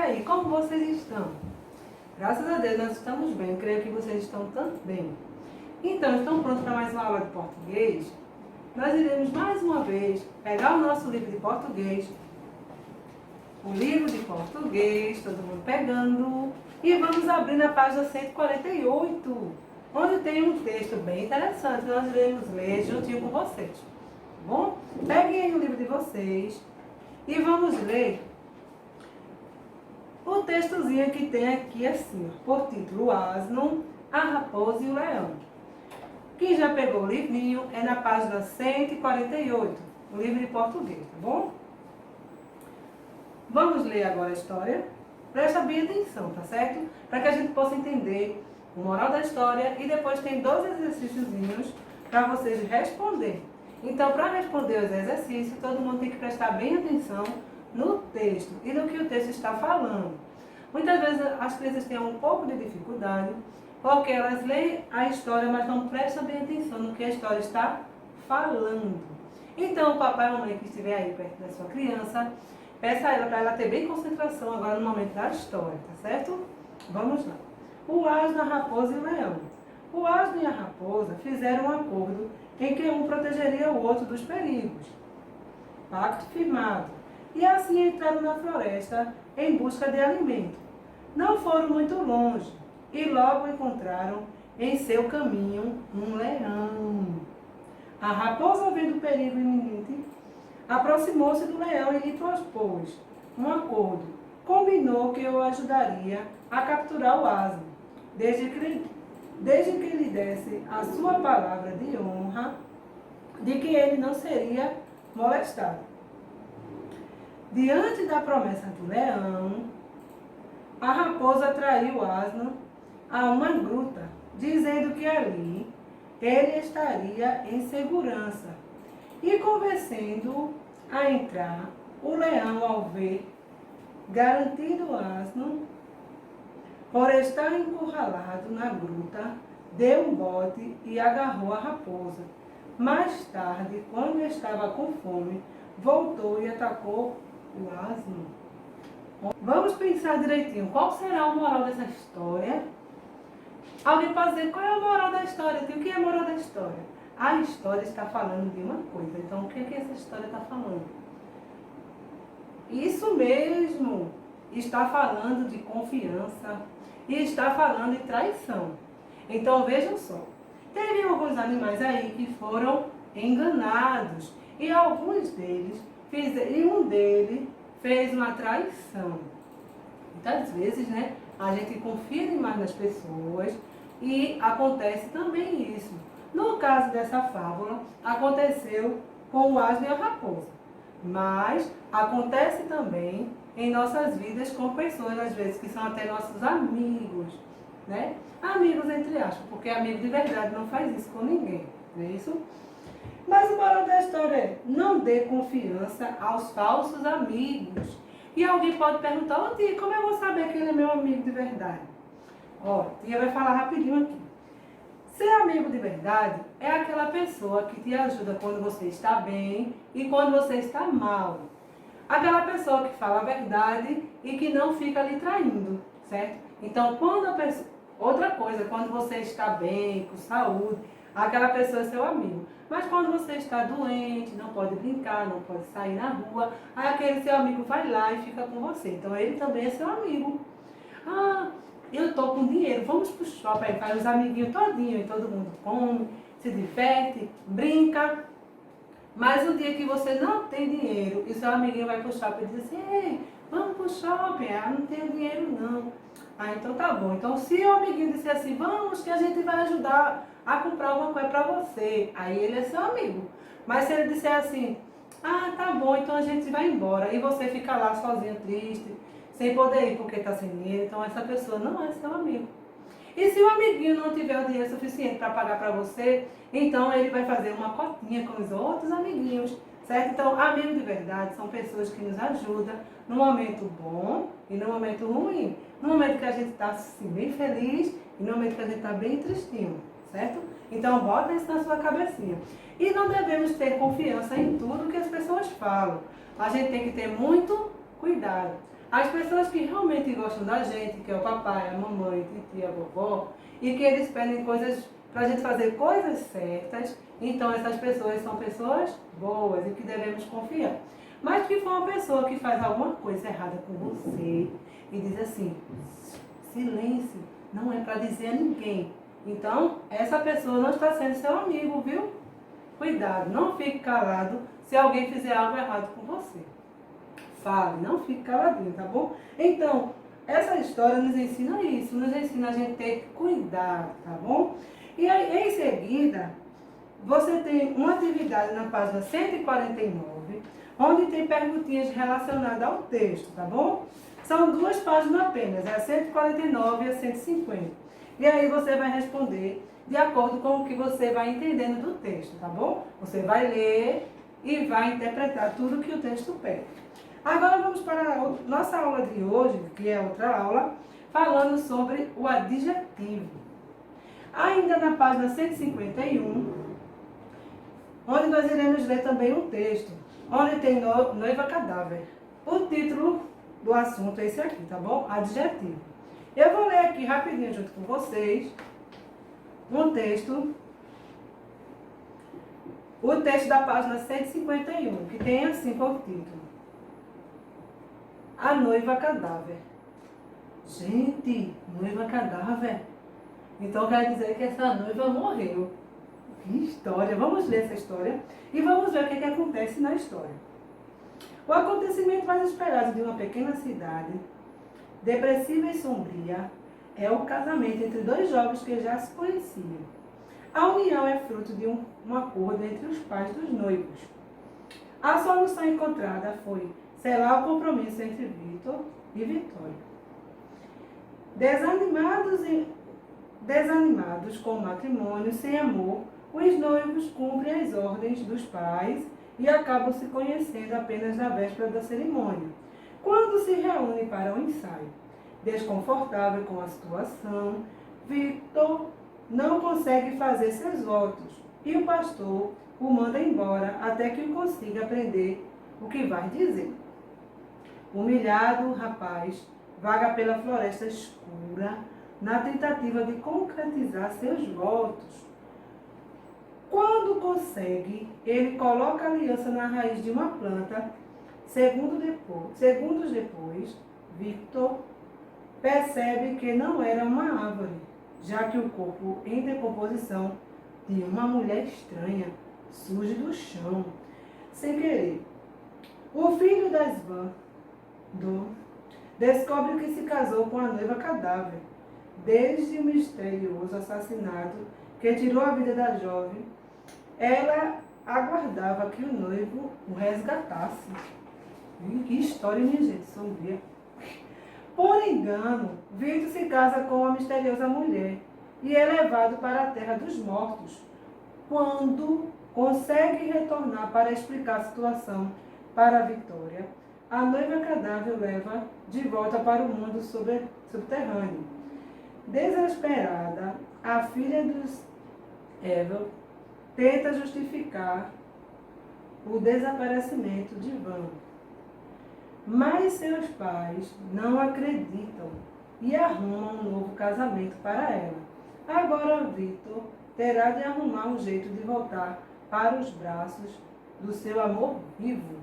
aí, como vocês estão? Graças a Deus nós estamos bem, creio que vocês estão também. Então, estão prontos para mais uma aula de português? Nós iremos mais uma vez pegar o nosso livro de português, o livro de português, todo mundo pegando, e vamos abrir na página 148, onde tem um texto bem interessante que nós iremos ler juntinho com vocês. Tá bom? Peguem aí o livro de vocês e vamos ler o textozinho que tem aqui assim, por título, o asno, a raposa e o leão. Quem já pegou o livrinho é na página 148, o livro de português, tá bom? Vamos ler agora a história. Presta bem atenção, tá certo? Para que a gente possa entender o moral da história e depois tem 2 exercíciozinhos para vocês responderem. Então, para responder os exercícios, todo mundo tem que prestar bem atenção no texto e no que o texto está falando. Muitas vezes as crianças têm um pouco de dificuldade porque elas leem a história, mas não prestam bem atenção no que a história está falando. Então, o papai e a mamãe que estiver aí perto da sua criança, peça a ela para ela ter bem concentração agora no momento da história, tá certo? Vamos lá. O asno, a raposa e o leão. O asno e a raposa fizeram um acordo em que um protegeria o outro dos perigos. Pacto firmado. E assim entraram na floresta em busca de alimento. Não foram muito longe e logo encontraram em seu caminho um leão. A raposa, vendo o perigo iminente, aproximou-se do leão e lhe propôs um acordo. Combinou que o ajudaria a capturar o asno, desde que lhe desse a sua palavra de honra de que ele não seria molestado. Diante da promessa do leão, a raposa traiu o asno a uma gruta, dizendo que ali ele estaria em segurança. E convencendo-o a entrar, o leão, ao ver garantido o asno, por estar encurralado na gruta, deu um bote e agarrou a raposa. Mais tarde, quando estava com fome, voltou e atacou o asno. Vamos pensar direitinho, qual será o moral dessa história? Alguém pode dizer, qual é a moral da história? O que é a moral da história? A história está falando de uma coisa, então o que é que essa história está falando? Isso mesmo, está falando de confiança e está falando de traição. Então vejam só, teve alguns animais aí que foram enganados e alguns deles, um deles fez uma traição. Muitas vezes, né, a gente confia demais nas pessoas e acontece também isso. No caso dessa fábula, aconteceu com o asno e a raposa. Mas acontece também em nossas vidas com pessoas, às vezes, que são até nossos amigos, né? Amigos entre aspas, porque amigo de verdade não faz isso com ninguém, não é isso? Mas o moral da história é, não dê confiança aos falsos amigos. E alguém pode perguntar, ô tia, como eu vou saber que ele é meu amigo de verdade? Ó, tia vai falar rapidinho aqui. Ser amigo de verdade é aquela pessoa que te ajuda quando você está bem e quando você está mal. Aquela pessoa que fala a verdade e que não fica lhe traindo, certo? Então, quando a pessoa... Outra coisa, quando você está bem, com saúde, aquela pessoa é seu amigo. Mas quando você está doente, não pode brincar, não pode sair na rua, aí aquele seu amigo vai lá e fica com você. Então, ele também é seu amigo. Ah, eu tô com dinheiro, vamos pro shopping, faz os amiguinhos todinho, e todo mundo come, se diverte, brinca. Mas o dia que você não tem dinheiro e seu amiguinho vai pro shopping e diz assim, ei, vamos pro shopping, não tenho dinheiro não. Ah, então tá bom. Então se o amiguinho disser assim, vamos que a gente vai ajudar a comprar alguma coisa pra você, aí ele é seu amigo. Mas se ele disser assim, ah, tá bom, então a gente vai embora, e você fica lá sozinho, triste, sem poder ir porque está sem dinheiro, então essa pessoa não é seu amigo. E se o amiguinho não tiver o dinheiro suficiente para pagar para você, então ele vai fazer uma cotinha com os outros amiguinhos, certo? Então, amigos de verdade são pessoas que nos ajudam no momento bom e no momento ruim. No momento que a gente está assim, bem feliz e no momento que a gente está bem tristinho, certo? Então, bota isso na sua cabecinha. E não devemos ter confiança em tudo que as pessoas falam. A gente tem que ter muito cuidado. As pessoas que realmente gostam da gente, que é o papai, a mamãe, a titia, a vovó, e que eles pedem coisas para a gente fazer coisas certas, então essas pessoas são pessoas boas e que devemos confiar. Mas que for uma pessoa que faz alguma coisa errada com você e diz assim, silêncio, não é para dizer a ninguém. Então, essa pessoa não está sendo seu amigo, viu? Cuidado, não fique calado se alguém fizer algo errado com você. Fale, não fique caladinho, tá bom? Então, essa história nos ensina isso, nos ensina a gente ter que cuidar, tá bom? E aí, em seguida, você tem uma atividade na página 149, onde tem perguntinhas relacionadas ao texto, tá bom? São 2 páginas apenas, a 149 e a 150. E aí você vai responder de acordo com o que você vai entendendo do texto, tá bom? Você vai ler e vai interpretar tudo que o texto pede. Agora vamos para a nossa aula de hoje, que é outra aula, falando sobre o adjetivo. Ainda na página 151, onde nós iremos ler também um texto, onde tem noiva cadáver. O título do assunto é esse aqui, tá bom? Adjetivo. Eu vou ler aqui rapidinho junto com vocês um texto, o texto da página 151, que tem assim como título: A noiva cadáver. Gente, noiva cadáver. Então quer dizer que essa noiva morreu. Que história! Vamos ler essa história e vamos ver o que acontece na história. O acontecimento mais esperado de uma pequena cidade, depressiva e sombria, é o casamento entre 2 jovens que já se conheciam. A união é fruto de um acordo entre os pais dos noivos. A solução encontrada foi selar o compromisso entre Vitor e Vitória. Desanimados com o matrimônio sem amor, os noivos cumprem as ordens dos pais e acabam se conhecendo apenas na véspera da cerimônia, quando se reúnem para o ensaio. Desconfortável com a situação, Vitor não consegue fazer seus votos e o pastor o manda embora até que consiga aprender o que vai dizer. Humilhado, o rapaz vaga pela floresta escura na tentativa de concretizar seus votos. Quando consegue, ele coloca a aliança na raiz de uma planta. Segundos depois, Victor percebe que não era uma árvore, já que o corpo em decomposição de uma mulher estranha surge do chão, sem querer. O filho da Svan descobre que se casou com a noiva cadáver. Desde o misterioso assassinato que tirou a vida da jovem, ela aguardava que o noivo o resgatasse. Que história, minha gente, sombria. Por engano, Vitor se casa com uma misteriosa mulher e é levado para a terra dos mortos. Quando consegue retornar para explicar a situação para a Vitória, a noiva cadáver o leva de volta para o mundo subterrâneo. Desesperada, a filha dos Evel tenta justificar o desaparecimento de Van. Mas seus pais não acreditam e arrumam um novo casamento para ela. Agora Vitor terá de arrumar um jeito de voltar para os braços do seu amor vivo.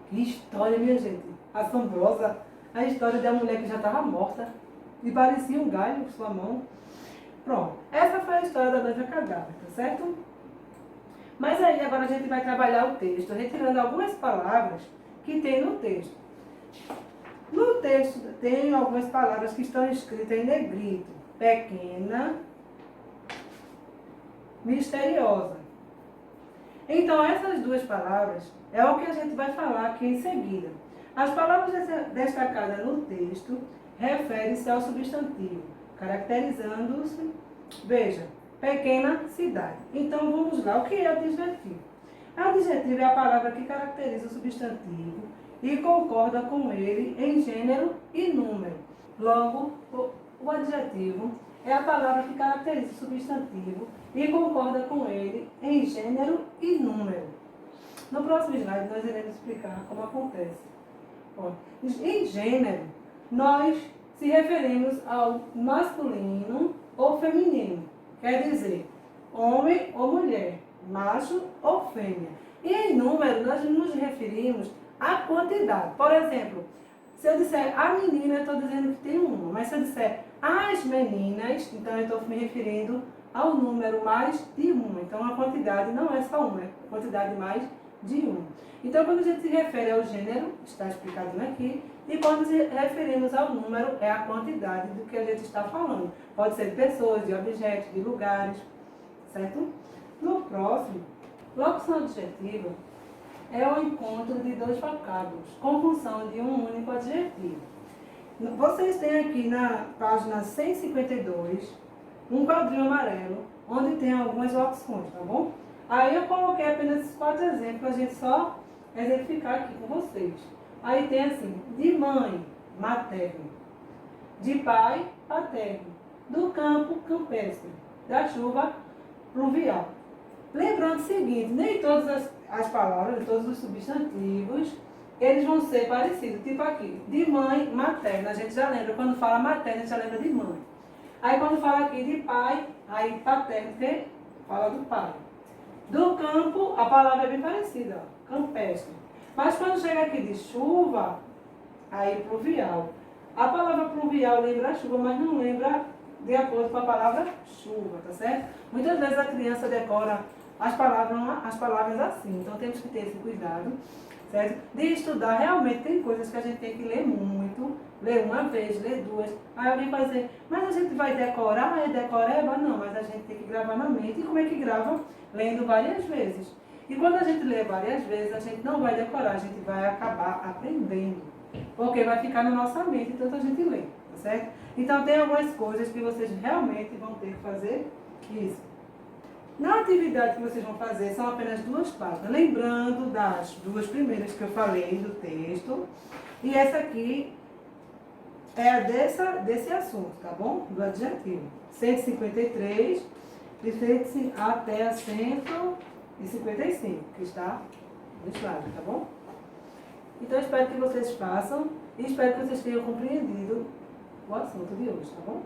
Que história, minha gente, assombrosa. A história da mulher que já estava morta e parecia um galho em sua mão. Pronto, essa foi a história da noiva cadáver, tá certo? Mas aí agora a gente vai trabalhar o texto, retirando algumas palavras que tem no texto. No texto tem algumas palavras que estão escritas em negrito. Pequena, misteriosa. Então essas 2 palavras é o que a gente vai falar aqui em seguida. As palavras destacadas no texto referem-se ao substantivo, caracterizando-se, veja, pequena cidade. Então vamos lá, o que é adjetivo? Adjetivo é a palavra que caracteriza o substantivo e concorda com ele em gênero e número. Logo, o adjetivo é a palavra que caracteriza o substantivo e concorda com ele em gênero e número. No próximo slide nós iremos explicar como acontece Ó, em gênero, nós se referimos ao masculino ou feminino. Quer dizer, homem ou mulher, macho ou fêmea. E em número, nós nos referimos à quantidade. Por exemplo, se eu disser a menina, eu estou dizendo que tem uma. Mas se eu disser as meninas, então eu estou me referindo ao número mais de uma. Então a quantidade não é só uma, é a quantidade mais de uma. Então quando a gente se refere ao gênero, está explicado aqui, e quando se referimos ao número, é a quantidade do que a gente está falando. Pode ser de pessoas, de objetos, de lugares, certo? No próximo, locução adjetiva é o encontro de dois vocábulos, com função de um único adjetivo. Vocês têm aqui na página 152 um quadrinho amarelo, onde tem algumas locuções, tá bom? Aí eu coloquei apenas esses 4 exemplos para a gente só exemplificar aqui com vocês. Aí tem assim, de mãe, materno, de pai, paterno, do campo, campestre, da chuva, pluvial. Lembrando o seguinte, nem todas as palavras, todos os substantivos, eles vão ser parecidos. Tipo aqui, de mãe, materna, a gente já lembra, quando fala materna, a gente já lembra de mãe. Aí quando fala aqui de pai, aí paterno, que fala do pai. Do campo, a palavra é bem parecida, ó, campestre. Mas quando chega aqui de chuva, aí pluvial. A palavra pluvial lembra a chuva, mas não lembra de acordo com a palavra chuva, tá certo? Muitas vezes a criança decora as palavras assim, então temos que ter esse cuidado, certo? De estudar, realmente tem coisas que a gente tem que ler muito, ler uma vez, ler duas. Aí alguém vai dizer, mas a gente vai decorar, é decoreba? Não, mas a gente tem que gravar na mente. E como é que grava? Lendo várias vezes. E quando a gente lê várias vezes, a gente não vai decorar, a gente vai acabar aprendendo. Porque vai ficar na nossa mente, tanto a gente lê, tá certo? Então tem algumas coisas que vocês realmente vão ter que fazer isso. Na atividade que vocês vão fazer, são apenas 2 páginas. Lembrando das 2 primeiras que eu falei do texto. E essa aqui é a desse assunto, tá bom? Do adjetivo. 153 e até a 155, que está no slide, tá bom? Então, espero que vocês façam e espero que vocês tenham compreendido o assunto de hoje, tá bom?